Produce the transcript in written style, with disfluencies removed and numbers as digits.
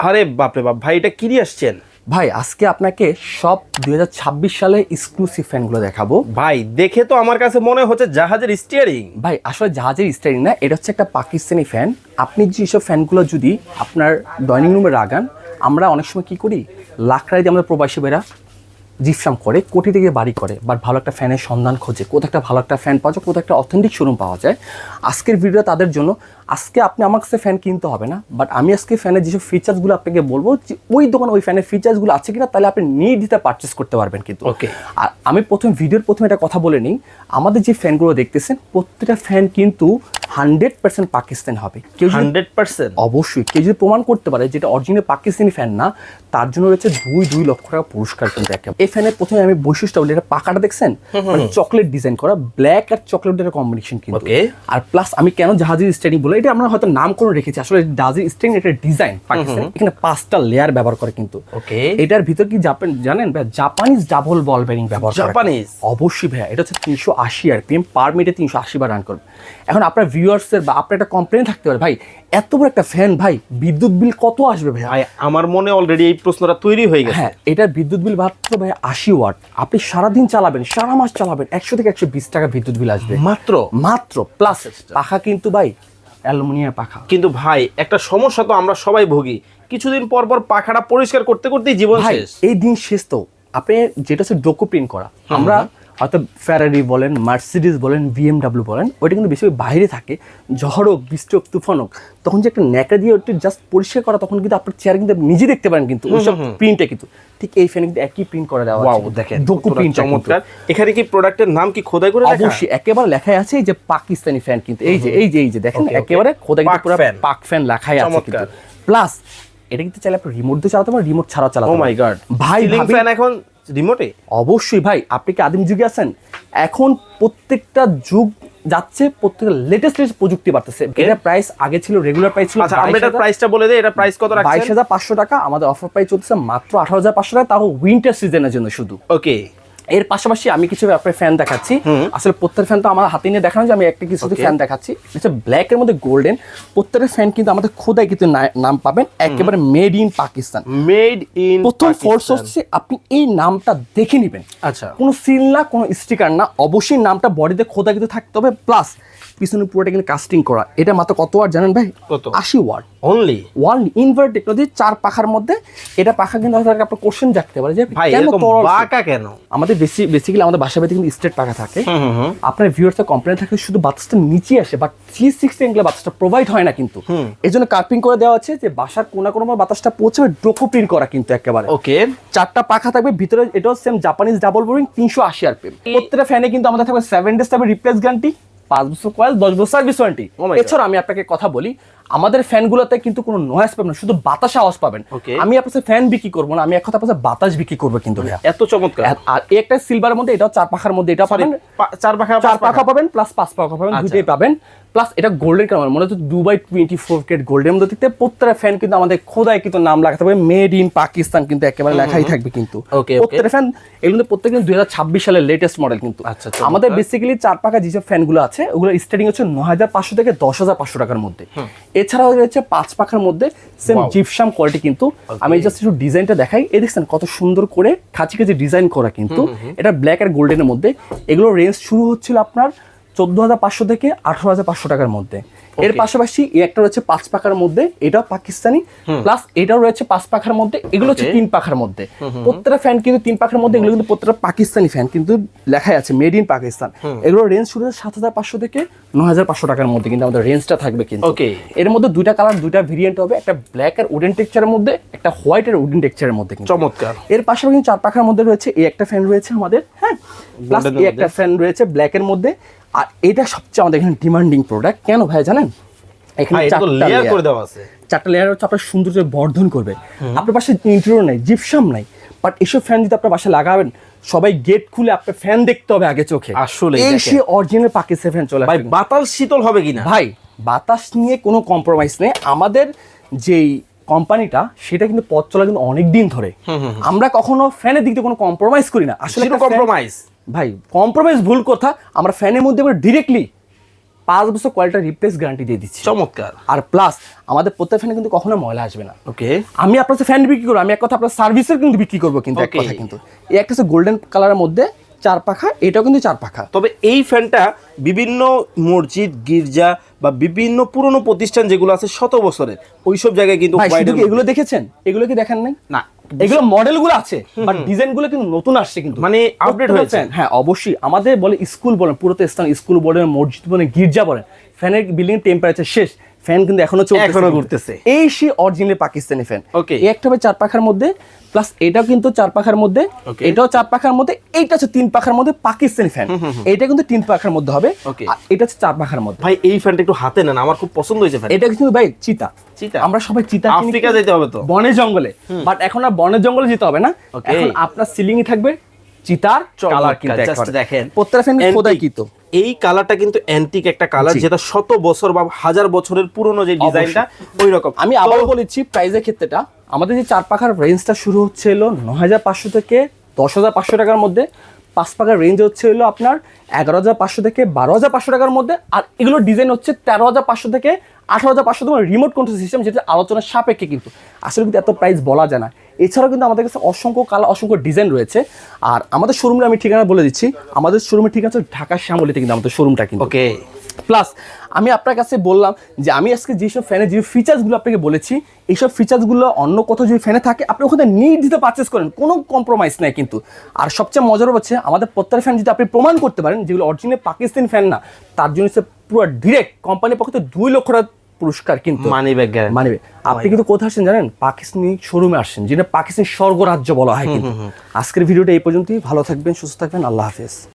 আরে বাপরে বাপ ভাই, এটা কি নিয়ে আসছেন? ভাই আজকে আপনাকে সব 2026 সালে এক্সক্লুসিভ ফ্যানগুলো দেখাবো। ভাই দেখে তো আমার কাছে মনে হচ্ছে জাহাজের স্টিয়ারিং। ভাই আসলে জাহাজের স্টাইলিং না, এটা হচ্ছে একটা পাকিস্তানি ফ্যান। আপনি যেসব ফ্যানগুলো যদি আপনার ডাইনিং রুমে লাগান, আমরা অনেক সময় কি করি, লাকড়ায় দিয়ে আমাদের প্রবাসী বেরা জিপসাম করে কোটি থেকে বাড়ি করে, বাট ভালো একটা ফ্যানের সন্ধান খোঁজে, কোথাও একটা ভালো একটা ফ্যান পাওয়া যায়, কোথাও একটা অথেন্টিক শোরুম পাওয়া যায়। আজকের ভিডিও তাদের জন্য। আজকে আপনি আমার কাছে ফ্যান কিনতে হবে না, বাট আমি আজকে ফ্যানের যেসব ফিচার্সগুলো আপনাকে বলবো, যে ওই দোকানে ওই ফ্যানের ফিচার্সগুলো আছে কিনা, তাহলে আপনি নির্দ্বিধায় পারচেস করতে পারবেন কিন্তু। ওকে। আর আমি ভিডিওর প্রথমে একটা কথা বলে নিই, আমাদের যে ফ্যানগুলো দেখতেছেন প্রত্যেকটা ফ্যান কিন্তু 100% পাকিস্তান হবে। কেউ 100%? অবশ্যই কেউ যদি প্রমাণ করতে পারে যেটা অরিজিনাল পাকিস্তানি ফ্যান না, তার জন্য রয়েছে 2 লক্ষ টাকা পুরস্কার কিন্তু। এই ফ্যানের প্রথমে আমি বৈশিষ্ট্য বলি, এটা পাকাটা দেখছেন, মানে চকলেট ডিজাইন করা, ব্ল্যাক আর চকলেটের কম্বিনেশন কিন্তু। আর প্লাস আমি কেন জাহাজের স্টাইলিং বলে, এটা আমরা হয়তো নামকরণ রেখেছি, আসলে জাহাজের স্টাইলিং এটা ডিজাইন পাকিস্তানি, এখানে 5টা লেয়ার ব্যবহার করে কিন্তু। ওকে। এটার ভিতর কি জানেন ভাই, জাপানিজ ডাবল বল বেরিং ব্যবহার করে। জাপানিজ? অবশ্যই ভাই, এটা হচ্ছে 380 আরপিএম পার মিনিটে 380 বার রান করবে। এখন আপনার ভিউয়ার্সের বা আপনার একটা কমপ্লেন থাকতে পারে, ভাই এত বড় একটা ফ্যান, ভাই বিদ্যুৎ বিল কত আসবে ভাই? আমার মনে অলরেডি এই প্রশ্নটা তৈরি হয়ে গেছে। হ্যাঁ, এটার বিদ্যুৎ বিল মাত্র ভাই 80 ওয়াট। আপনি সারাদিন চালাবেন, সারা মাস চালাবেন, 100 থেকে 120 টাকা বিদ্যুৎ বিল আসবে মাত্র। প্লাস পাখা কিন্তু ভাই অ্যালুমিনিয়াম পাখা। কিন্তু ভাই একটা সমস্যা তো আমরা সবাই ভুগি, কিছুদিন পর পর পাখাটা পরিষ্কার করতে করতেই জীবন শেষ। এই দিন শেষ তো। আপনি যেটা হচ্ছে ডোকো প্রিন্ট করা, আমরা হয়তো ফেরারি বলেন, মার্সিডিজ বলেন, বিএমডাব্লিউ বলেন, ওইটা কিন্তু বেশি বাইরে থাকে। ঝড় হোক, বৃষ্টি হোক, তুফান হোক, তখন যে একটা ন্যাকা দিয়ে ওটা জাস্ট পরিষ্কার করা, তখন কিন্তু আপনার চেয়ার কিন্তু নিজে দেখতে পারেন কিন্তু ওইসব প্রিন্টে কিন্তু। ঠিক এই ফ্যানে কিন্তু একই প্রিন্ট করে দেওয়া আছে। দেখেন ডোকো প্রিন্ট চমৎকার। এখানে কি প্রোডাক্টের নাম কি খোদাই করে লেখা? অবশ্যই একেবারে লেখাই আছে যে পাকিস্তানি ফ্যান কিন্তু। এই যে দেখেন একেবারে খোদাই কিন্তু পুরো পাক ফ্যান লেখাই আছে কিন্তু। প্লাস এটা কিন্তু চাইলে আপনি রিমোট দিয়ে চালাতে পারেন, রিমোট ছাড়া চালাতে পারেন। ও মাই গড ভাই, ফ্যান এখন রিমোটে? অবশ্যই ভাই, আপনি কি আদিম যুগে আছেন? এখন প্রত্যেকটা যুগ যাচ্ছে, প্রত্যেকটা লেটেস্ট প্রযুক্তি বাড়তেছে। এটা প্রাইস আগে ছিল, রেগুলার প্রাইস ছিল। আচ্ছা, আমরা এটার প্রাইসটা বলে দেই, এটা প্রাইস কত রাখছেন? 22,500 টাকা। আমাদের অফার প্রাইস চলতেছে মাত্র 18,500 টাকা, তাও উইন্টার সিজনের জন্য শুধু। ওকে। এর পাশাপাশি আমি কিছু আপনার ফ্যান দেখাচ্ছি। আসলে প্রত্যেকটা ফ্যান তো আমার হাতে নিয়ে দেখানো, যে আমি একটা কিছু ফ্যান দেখাচ্ছি। এটা ব্ল্যাক এর মধ্যে গোল্ডেন, প্রত্যেকটা ফ্যান কিন্তু আমাদের খোদাই কিন্তু নাম পাবেন, একেবারে made in Pakistan. Made in প্রথম ফোর্স হচ্ছে আপনি এই নামটা দেখে নেবেন। আচ্ছা, কোনো সিল না, কোনো স্টিকার না, অবশ্যই নামটা বডিতে খোদা কিন্তু থাকতে হবে। প্লাস পিছনে পুরোটা কিন্তু কাস্টিং করা। এটা মাত্র কত ওয়াট জানেন ভাই? কত? 80 ওয়াট অনলি। ইনভার্ট টেকনোলজি, 4 পাখার মধ্যে। এটা পাখা কিন্তু আপনার কোশ্চেন জাগতে পারে যে ভাই কেন বাঁকা কেন? আমাদের বেসিক্যালি আমাদের বাসা বাড়িতে কিন্তু স্ট্রেট পাখা থাকে। আপনার ভিউয়ার্সের কমপ্লেন থাকে শুধু বাতাসটা নিচে আসে, বাট 360 অ্যাঙ্গেলে বাতাসটা প্রোভাইড হয় না কিন্তু। এই জন্য কার্পিং করে দেওয়া আছে যে বাসার কোনো বাতাসটা পৌঁছাবে, ডোকো প্রিন্ট করা কিন্তু একেবারে। ওকে। 4টা পাখা থাকবে ভিতরে, এটাও same Japanese double boring, 380 RPM. প্রত্যেকটা ফ্যানে কিন্তু আমাদের থাকবে 7 ডেজ থাকবে রিপ্লেস গ্যারান্টি, 5 বছর কয়েল, 10 বছর সার্ভিস ওয়ারেন্টি। এছাড়া আমি আপনাকে কথা বলি, আমাদের ফ্যানগুলোতে কিন্তু কোনো নয়েজ পাবেন না, শুধু বাতাস আওয়াজ পাবেন। আমি আপনার ফ্যান বিক্রি করবো না, আমি এক কথা আপনার বাতাস বিক্রি করবো কিন্তু। এত চমৎকার। আর একটা সিলভারের মধ্যে, এটাও 4 পাখার মধ্যে, এটা পাবেন 4 পাখা পাবেন, প্লাস 5 পাখা পাবেন, দুটোই পাবেন। প্লাস এটা গোল্ডেন কালার, মনে হচ্ছে 2/24 ক্যারেট গোল্ডের মধ্যে দিতে। প্রত্যেকটা ফ্যান কিন্তু আমাদের খোদায় কিন্তু নাম লাগাতে হবে, মেড ইন পাকিস্তান কিন্তু একেবারে লেখাই থাকবে কিন্তু। প্রত্যেকটা ফ্যান এগুলো প্রত্যেকটা 2026 সালের লেটেস্ট মডেল কিন্তু। আমাদের বেসিক্যালি 4 পাখা যেসব ফ্যানগুলো আছে, ওগুলো স্টার্টিং হচ্ছে 9,500 থেকে 10,500 টাকার মধ্যে। এছাড়াও রয়েছে 5 পাখার মধ্যে সেম জিপসাম কোয়ালিটি কিন্তু। আমি জাস্ট একটু ডিজাইনটা দেখাই। এই দেখছেন কত সুন্দর করে খাঁচি ডিজাইন করা কিন্তু। এটা ব্ল্যাক আর গোল্ডেনের মধ্যে। এগুলো রেঞ্জ শুরু হচ্ছিল আপনার 14,500 থেকে 18,500 টাকার মধ্যে। এর পাশাপাশি একটা রয়েছে 5 পাখার মধ্যে, এটাও পাকিস্তানি। প্লাস এটাও রয়েছে 5 পাখার মধ্যে, এগুলো হচ্ছে 3 পাখার মধ্যে। প্রত্যেকটা ফ্যান কিন্তু 3 পাখার মধ্যে, এগুলো কিন্তু প্রত্যেকটা পাকিস্তানি ফ্যান কিন্তু লেখাই আছে মেড ইন পাকিস্তান। এগুলো রেঞ্জ শুরু হচ্ছে 7,500 থেকে 9,500 টাকার মধ্যে কিন্তু আমাদের রেঞ্জটা থাকবে কিন্তু। এর মধ্যে 2টা কালার, 2টা ভেরিয়েন্ট হবে, একটা ব্ল্যাক আর উডেন টেক্সচারের মধ্যে, একটা হোয়াইট আর উডেন টেক্সচারের মধ্যে। চমৎকার। এর পাশাপাশি 4 পাখার মধ্যে রয়েছে এই একটা ফ্যান রয়েছে আমাদের, হ্যাঁ, প্লাস এই একটা ফ্যান রয়েছে ব্ল্যাকের মধ্যে। আর এটা সবচেয়ে আমাদের এখানে ডিমান্ডিং প্রোডাক্ট। কেন ভাই জানেন? এখানে 4টা লেয়ার করে দেওয়া আছে। 4টা লেয়ার হচ্ছে আপনার সৌন্দর্য বর্ধন করবে। আপনার পাশে ইন্টেরিয়র নাই, জিপসাম নাই, বাট এসব ফ্যান যদি আপনার বাসায় লাগাবেন, সবাই গেট খুলে আপনার ফ্যান দেখতে হবে আগে চোখে। আসলে এই সে অরিজিনাল পাকিস্তানি ফ্যান চলে ভাই। বাতাস শীতল হবে কিনা? ভাই বাতাস নিয়ে কোনো কম্প্রোমাইজ নেই। আমাদের যেই কোম্পানিটা, সেটা কিন্তু পথ চলা কিন্তু অনেক দিন ধরে। আমরা কখনো ফ্যানের দিক দিয়ে কোনো কম্প্রোমাইজ করি না। আসলে কম্প্রোমাইজ ভাই, কম্প্রোমাইজ ভুল কথা। আমরা ফ্যানের মধ্যে ডিরেক্টলি 5 বছর কোয়ালিটি রিপ্লেস গ্যারান্টি দিয়ে দিচ্ছি। চমৎকার। আর প্লাস আমাদের প্রত্যেক ফ্যানে কিন্তু কখনো ময়লা আসবে না। ওকে, আমি আপনার ফ্যান বিক্রি করবো, আমি এক কথা আপনার সার্ভিসের কিন্তু বিক্রি করবো কিন্তু এক কথা কিন্তু। এই একটা হচ্ছে গোল্ডেন কালারের মধ্যে 4 পাখা, এটাও কিন্তু 4 পাখা। তবে এই ফ্যানটা বিভিন্ন মসজিদ, গির্জা বা বিভিন্ন পুরনো প্রতিষ্ঠান যেগুলো আছে শত বছরের, ওইসব জায়গায় কিন্তু এগুলো দেখেছেন, এগুলো কি দেখেন নাই? না, এগুলো মডেলগুলো আছে বাট ডিজাইনগুলো কিন্তু নতুন আসছে কিন্তু, মানে আপডেট হয়েছে। হ্যাঁ অবশ্যই। আমাদের বলে স্কুল বলেন, পুরোতে স্থান স্কুল বলেন, মসজিদ বলেন, গির্জা বলেন, ফ্যানের বিল্ডিং টেম্পারেচার শেষ, ফ্যান কিন্তু এখনো ঘুরতেছে। এই সেই অরিজিনাল পাকিস্তানি ফ্যান। ওকে, এই একটা হবে 4 পাখার মধ্যে, প্লাস এটাও কিন্তু 4 পাখার মধ্যে, এটাও 4 পাখার মধ্যে, এইটা হচ্ছে 3 পাখার মধ্যে পাকিস্তানি ফ্যান। এটা কিন্তু 3 পাখার মধ্যে হবে, আর এটা হচ্ছে 4 পাখার মধ্যে। ভাই এই ফ্যানটা একটু হাতে নেন, আমার খুব পছন্দ হয়েছে ফ্যান। এটা কিন্তু ভাই চিতা, আমরা সবাই চিতা আফ্রিকা যেতে হবে তো, বনে জঙ্গলে, বাট এখন আর বনে জঙ্গলে যেতে হবে না, এখন আপনার সিলিংই থাকবে চিতার কালার। কিন্তু দেখেন প্রত্যেকটা ফ্যান খোদাই কিন্তু এই কালারটা কিন্তু অ্যান্টিক একটা কালার, যেটা শত বছর বা হাজার বছরের পুরনো যে ডিজাইনটা ওই রকম। আমি আবার বলেছি প্রাইসের ক্ষেত্রেটা, আমাদের যে 4 পাখার রেঞ্জটা শুরু হচ্ছে হলো 9,500 থেকে 10,500 টাকার মধ্যে, 5 পাখার রেঞ্জ হচ্ছে হলো আপনার 11,500 থেকে 12,500 টাকার মধ্যে, আর এগুলো ডিজাইন হচ্ছে 13,500 থেকে 18,500 তোমার রিমোট কন্ট্রোল সিস্টেম, যেটা আলোচনার সাপেক্ষে কিন্তু আসলে কিন্তু এত প্রাইস বলা যায় না। এছাড়াও কিন্তু আমাদের কাছে অসংখ্য কালার, অসংখ্য ডিজাইন রয়েছে। আর আমাদের শোরুমে আমি ঠিকানা বলে দিচ্ছি, আমাদের শোরুমের ঠিকানা হচ্ছে ঢাকা শ্যামলীতে কিন্তু আমাদের শোরুমটা কিন্তু। ওকে, প্লাস আমি আপনার কাছে বললাম যে আমি আজকে যেসব ফ্যানের যে ফিচার্সগুলো আপনাকে বলেছি, এইসব ফিচার্সগুলো অন্য কোথাও যদি ফ্যানে থাকে আপনি ওখানে নির্দ্বিধায় দিতে পারচেস করেন, কোনো কম্প্রোমাইজ নেই কিন্তু। আর সবচেয়ে মজার হচ্ছে আমাদের প্রত্যেক ফ্যান যদি আপনি প্রমাণ করতে পারেন যেগুলো অরিজিনাল পাকিস্তানি ফ্যান না, তার জন্য পুরো ডিরেক্ট কোম্পানির পক্ষ থেকে 2 লক্ষ টাকা পুরস্কার কিন্তু, মানি ব্যাগ। আপনি কিন্তু কোথায় আসছেন জানেন? পাকিস্তানি শোরুমে আসছেন, যেটা পাকিস্তানি স্বর্গরাজ্য বলা হয় কিন্তু। আজকের ভিডিওটা এই পর্যন্তই। ভালো থাকবেন, সুস্থ থাকবেন, আল্লাহ হাফেজ।